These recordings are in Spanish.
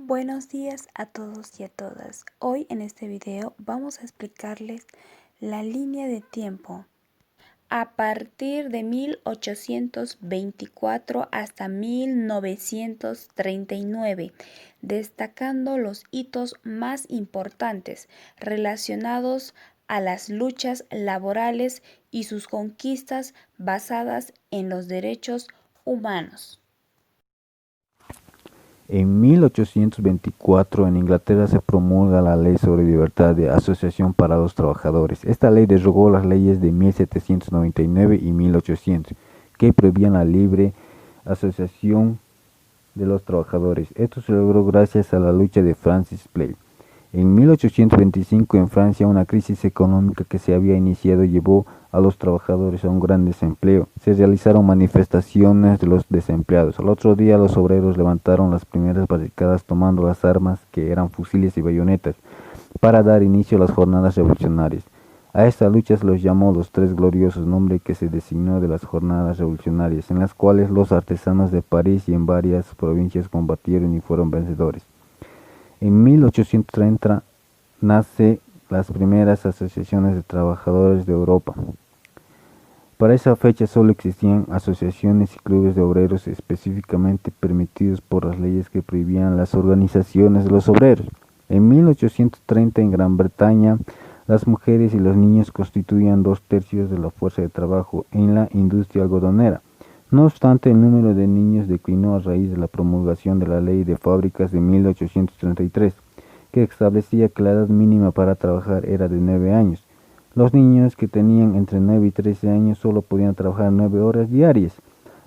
Buenos días a todos y a todas. Hoy en este video vamos a explicarles la línea de tiempo a partir de 1824 hasta 1939, destacando los hitos más importantes relacionados a las luchas laborales y sus conquistas basadas en los derechos humanos. En 1824 en Inglaterra se promulga la Ley sobre Libertad de Asociación para los Trabajadores. Esta ley derogó las leyes de 1799 y 1800, que prohibían la libre asociación de los trabajadores. Esto se logró gracias a la lucha de Francis Bacon. En 1825 en Francia una crisis económica que se había iniciado llevó a los trabajadores a un gran desempleo. Se realizaron manifestaciones de los desempleados. Al otro día los obreros levantaron las primeras barricadas tomando las armas que eran fusiles y bayonetas para dar inicio a las jornadas revolucionarias. A esta lucha se los llamó los Tres Gloriosos, nombre que se designó de las jornadas revolucionarias, en las cuales los artesanos de París y en varias provincias combatieron y fueron vencedores. En 1830 nace las primeras asociaciones de trabajadores de Europa. Para esa fecha solo existían asociaciones y clubes de obreros específicamente permitidos por las leyes que prohibían las organizaciones de los obreros. En 1830 en Gran Bretaña, las mujeres y los niños constituían 2/3 de la fuerza de trabajo en la industria algodonera. No obstante, el número de niños declinó a raíz de la promulgación de la Ley de Fábricas de 1833, que establecía que la edad mínima para trabajar era de 9 años. Los niños que tenían entre 9 y 13 años solo podían trabajar 9 horas diarias.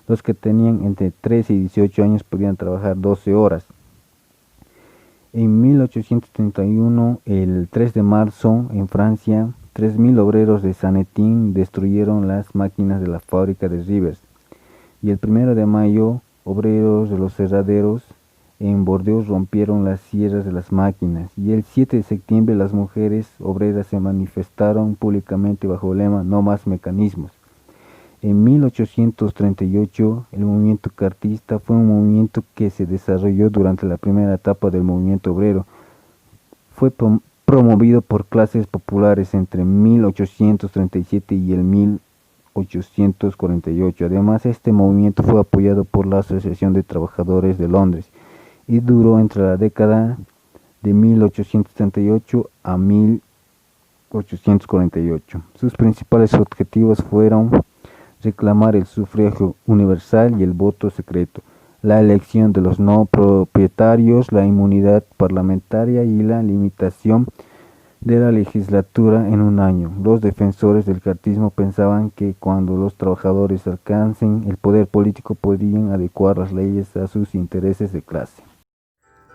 Los que tenían entre 13 y 18 años podían trabajar 12 horas. En 1831, el 3 de marzo, en Francia, 3.000 obreros de Saint-Étienne destruyeron las máquinas de la fábrica de Rivers. Y el 1 de mayo, obreros de los cerraderos en Bordeaux rompieron las sierras de las máquinas. Y el 7 de septiembre las mujeres obreras se manifestaron públicamente bajo el lema "No más mecanismos". En 1838, el movimiento cartista fue un movimiento que se desarrolló durante la primera etapa del movimiento obrero. Fue promovido por clases populares entre 1837 y el 1848. Además, este movimiento fue apoyado por la Asociación de Trabajadores de Londres y duró entre la década de 1838 a 1848. Sus principales objetivos fueron reclamar el sufragio universal y el voto secreto, la elección de los no propietarios, la inmunidad parlamentaria y la limitación de la legislatura en un año. Los defensores del cartismo pensaban que cuando los trabajadores alcancen el poder político podrían adecuar las leyes a sus intereses de clase.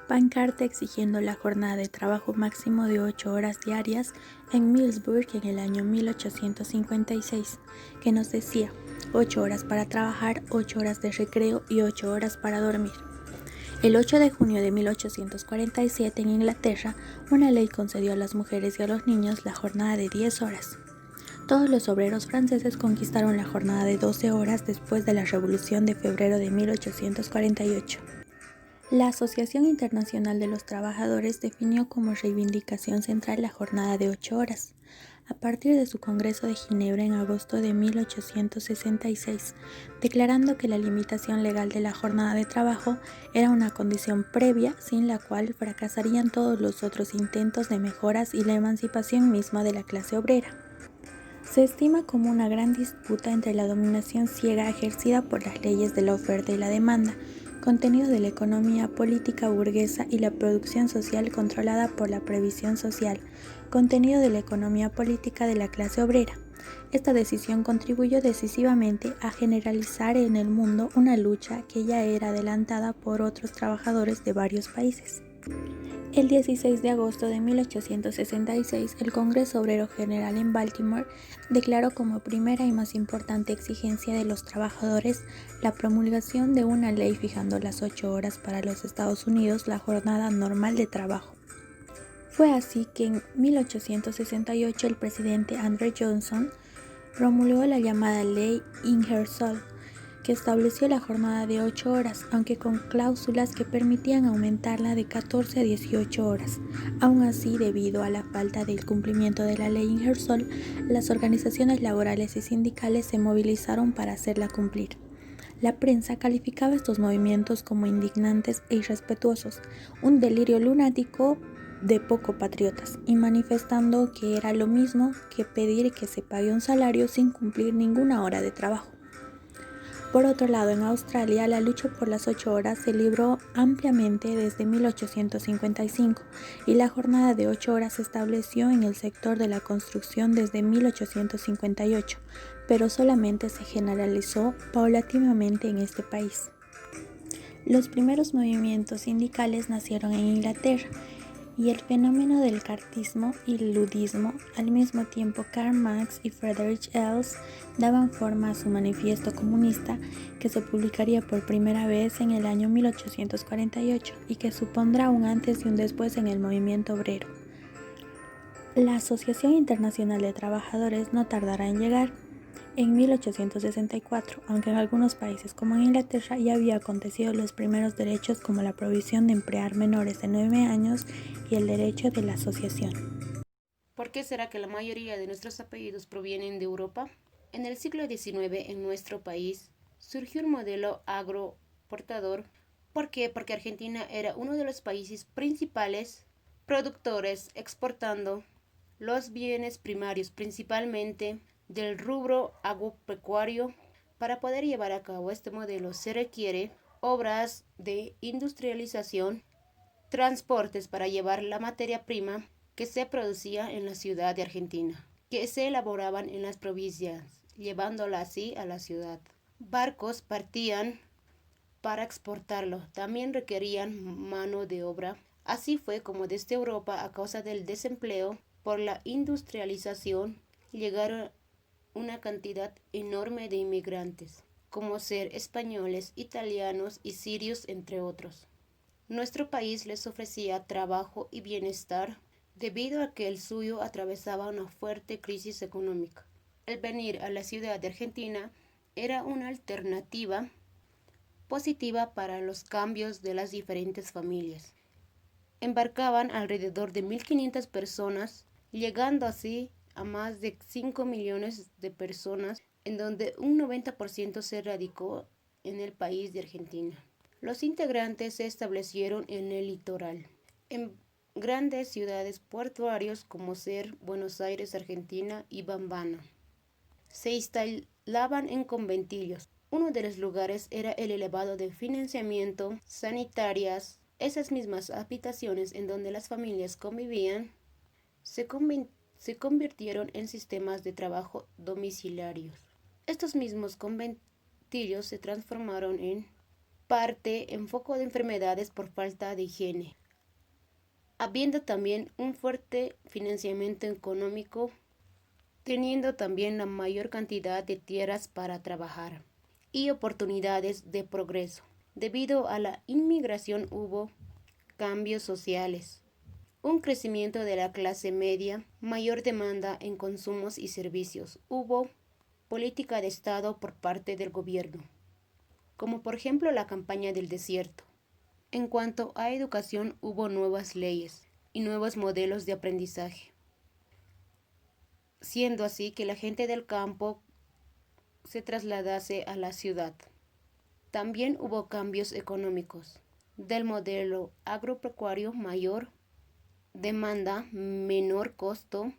Pancarta exigiendo la jornada de trabajo máximo de 8 horas diarias en Millsburg en el año 1856, que nos decía 8 horas para trabajar, 8 horas de recreo y 8 horas para dormir. El 8 de junio de 1847 en Inglaterra, una ley concedió a las mujeres y a los niños la jornada de 10 horas. Todos los obreros franceses conquistaron la jornada de 12 horas después de la Revolución de febrero de 1848. La Asociación Internacional de los Trabajadores definió como reivindicación central la jornada de 8 horas, a partir de su Congreso de Ginebra en agosto de 1866, declarando que la limitación legal de la jornada de trabajo era una condición previa sin la cual fracasarían todos los otros intentos de mejoras y la emancipación misma de la clase obrera. Se estima como una gran disputa entre la dominación ciega ejercida por las leyes de la oferta y la demanda, contenido de la economía política burguesa y la producción social controlada por la previsión social, contenido de la economía política de la clase obrera. Esta decisión contribuyó decisivamente a generalizar en el mundo una lucha que ya era adelantada por otros trabajadores de varios países. El 16 de agosto de 1866, el Congreso Obrero General en Baltimore declaró como primera y más importante exigencia de los trabajadores la promulgación de una ley fijando las 8 horas para los Estados Unidos, la jornada normal de trabajo. Fue así que en 1868 el presidente Andrew Johnson promulgó la llamada Ley Ingersoll, que estableció la jornada de 8 horas, aunque con cláusulas que permitían aumentarla de 14 a 18 horas. Aún así, debido a la falta del cumplimiento de la ley Ingersol, las organizaciones laborales y sindicales se movilizaron para hacerla cumplir. La prensa calificaba estos movimientos como indignantes e irrespetuosos, un delirio lunático de poco patriotas, y manifestando que era lo mismo que pedir que se pague un salario sin cumplir ninguna hora de trabajo. Por otro lado, en Australia, la lucha por las 8 horas se libró ampliamente desde 1855 y la jornada de 8 horas se estableció en el sector de la construcción desde 1858, pero solamente se generalizó paulatinamente en este país. Los primeros movimientos sindicales nacieron en Inglaterra y el fenómeno del cartismo y ludismo, al mismo tiempo Karl Marx y Friedrich Engels daban forma a su manifiesto comunista, que se publicaría por primera vez en el año 1848 y que supondrá un antes y un después en el movimiento obrero. La Asociación Internacional de Trabajadores no tardará en llegar en 1864, aunque en algunos países como en Inglaterra ya había acontecido los primeros derechos como la prohibición de emplear menores de 9 años y el derecho de la asociación. ¿Por qué será que la mayoría de nuestros apellidos provienen de Europa? En el siglo XIX en nuestro país surgió un modelo agroportador. ¿Por qué? Porque Argentina era uno de los países principales productores exportando los bienes primarios, principalmente del rubro agropecuario. Para poder llevar a cabo este modelo se requiere obras de industrialización, transportes para llevar la materia prima que se producía en la ciudad de Argentina, que se elaboraban en las provincias, llevándola así a la ciudad. Barcos partían para exportarlo, también requerían mano de obra. Así fue como desde Europa, a causa del desempleo por la industrialización, llegaron una cantidad enorme de inmigrantes, como ser españoles, italianos y sirios, entre otros. Nuestro país les ofrecía trabajo y bienestar debido a que el suyo atravesaba una fuerte crisis económica. El venir a la ciudad de Argentina era una alternativa positiva para los cambios de las diferentes familias. Embarcaban alrededor de 1.500 personas, llegando así a más de 5 millones de personas, en donde un 90% se radicó en el país de Argentina. Los integrantes se establecieron en el litoral, en grandes ciudades portuarias como ser Buenos Aires, Argentina y Bambana. Se instalaban en conventillos. Uno de los lugares era el elevado de financiamiento, sanitarias. Esas mismas habitaciones en donde las familias convivían se convirtieron en sistemas de trabajo domiciliarios. Estos mismos conventillos se transformaron en parte en foco de enfermedades por falta de higiene, habiendo también un fuerte financiamiento económico, teniendo también la mayor cantidad de tierras para trabajar y oportunidades de progreso. Debido a la inmigración hubo cambios sociales, un crecimiento de la clase media, mayor demanda en consumos y servicios. Hubo política de Estado por parte del gobierno, como por ejemplo la campaña del desierto. En cuanto a educación, hubo nuevas leyes y nuevos modelos de aprendizaje, siendo así que la gente del campo se trasladase a la ciudad. También hubo cambios económicos, del modelo agropecuario, mayor demanda, menor costo.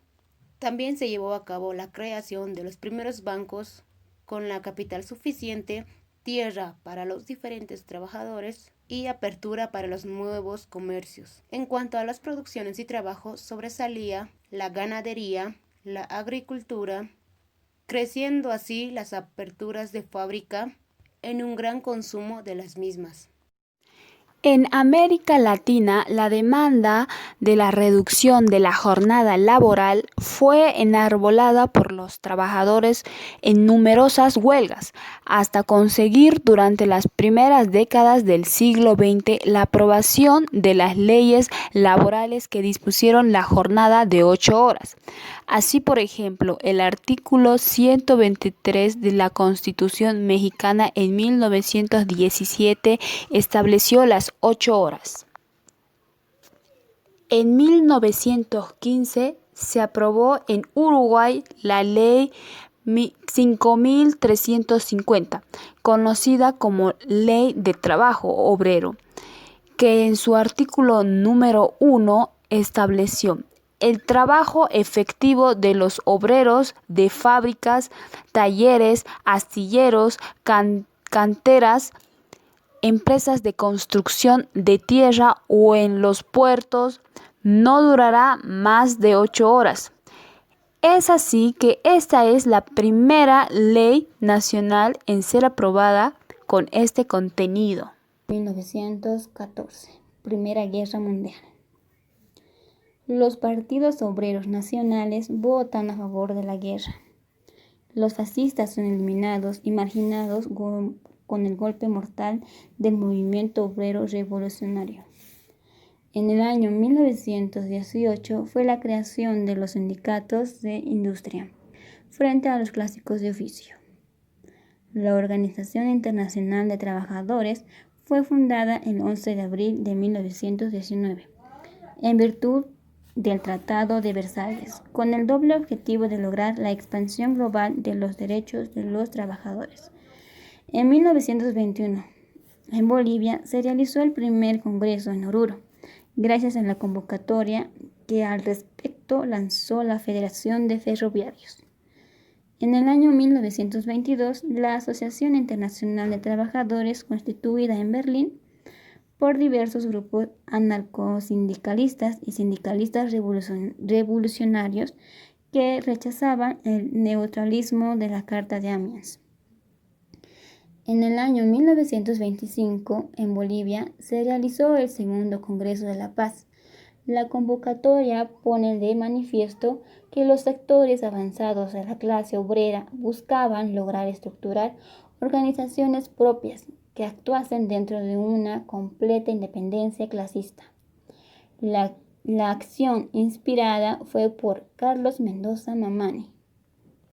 También se llevó a cabo la creación de los primeros bancos con la capital suficiente, tierra para los diferentes trabajadores y apertura para los nuevos comercios. En cuanto a las producciones y trabajo, sobresalía la ganadería, la agricultura, creciendo así las aperturas de fábrica en un gran consumo de las mismas. En América Latina, la demanda de la reducción de la jornada laboral fue enarbolada por los trabajadores en numerosas huelgas, hasta conseguir durante las primeras décadas del siglo XX la aprobación de las leyes laborales que dispusieron la jornada de 8 horas. Así, por ejemplo, el artículo 123 de la Constitución mexicana en 1917 estableció las 8 horas. En 1915 se aprobó en Uruguay la Ley 5350, conocida como Ley de Trabajo Obrero, que en su artículo número 1 estableció el trabajo efectivo de los obreros de fábricas, talleres, astilleros, canteras, empresas de construcción de tierra o en los puertos no durará más de 8 horas. Es así que esta es la primera ley nacional en ser aprobada con este contenido. 1914, Primera Guerra Mundial. Los partidos obreros nacionales votan a favor de la guerra. Los fascistas son eliminados y marginados con el golpe mortal del movimiento obrero revolucionario. En el año 1918 fue la creación de los sindicatos de industria frente a los clásicos de oficio. La Organización Internacional de Trabajadores fue fundada el 11 de abril de 1919, en virtud del Tratado de Versalles, con el doble objetivo de lograr la expansión global de los derechos de los trabajadores. En 1921, en Bolivia, se realizó el primer congreso en Oruro, gracias a la convocatoria que al respecto lanzó la Federación de Ferroviarios. En el año 1922, la Asociación Internacional de Trabajadores, constituida en Berlín por diversos grupos anarcosindicalistas y sindicalistas revolucionarios que rechazaban el neutralismo de la Carta de Amiens. En el año 1925, en Bolivia, se realizó el segundo Congreso de la Paz. La convocatoria pone de manifiesto que los sectores avanzados de la clase obrera buscaban lograr estructurar organizaciones propias que actuasen dentro de una completa independencia clasista. La acción inspirada fue por Carlos Mendoza Mamani.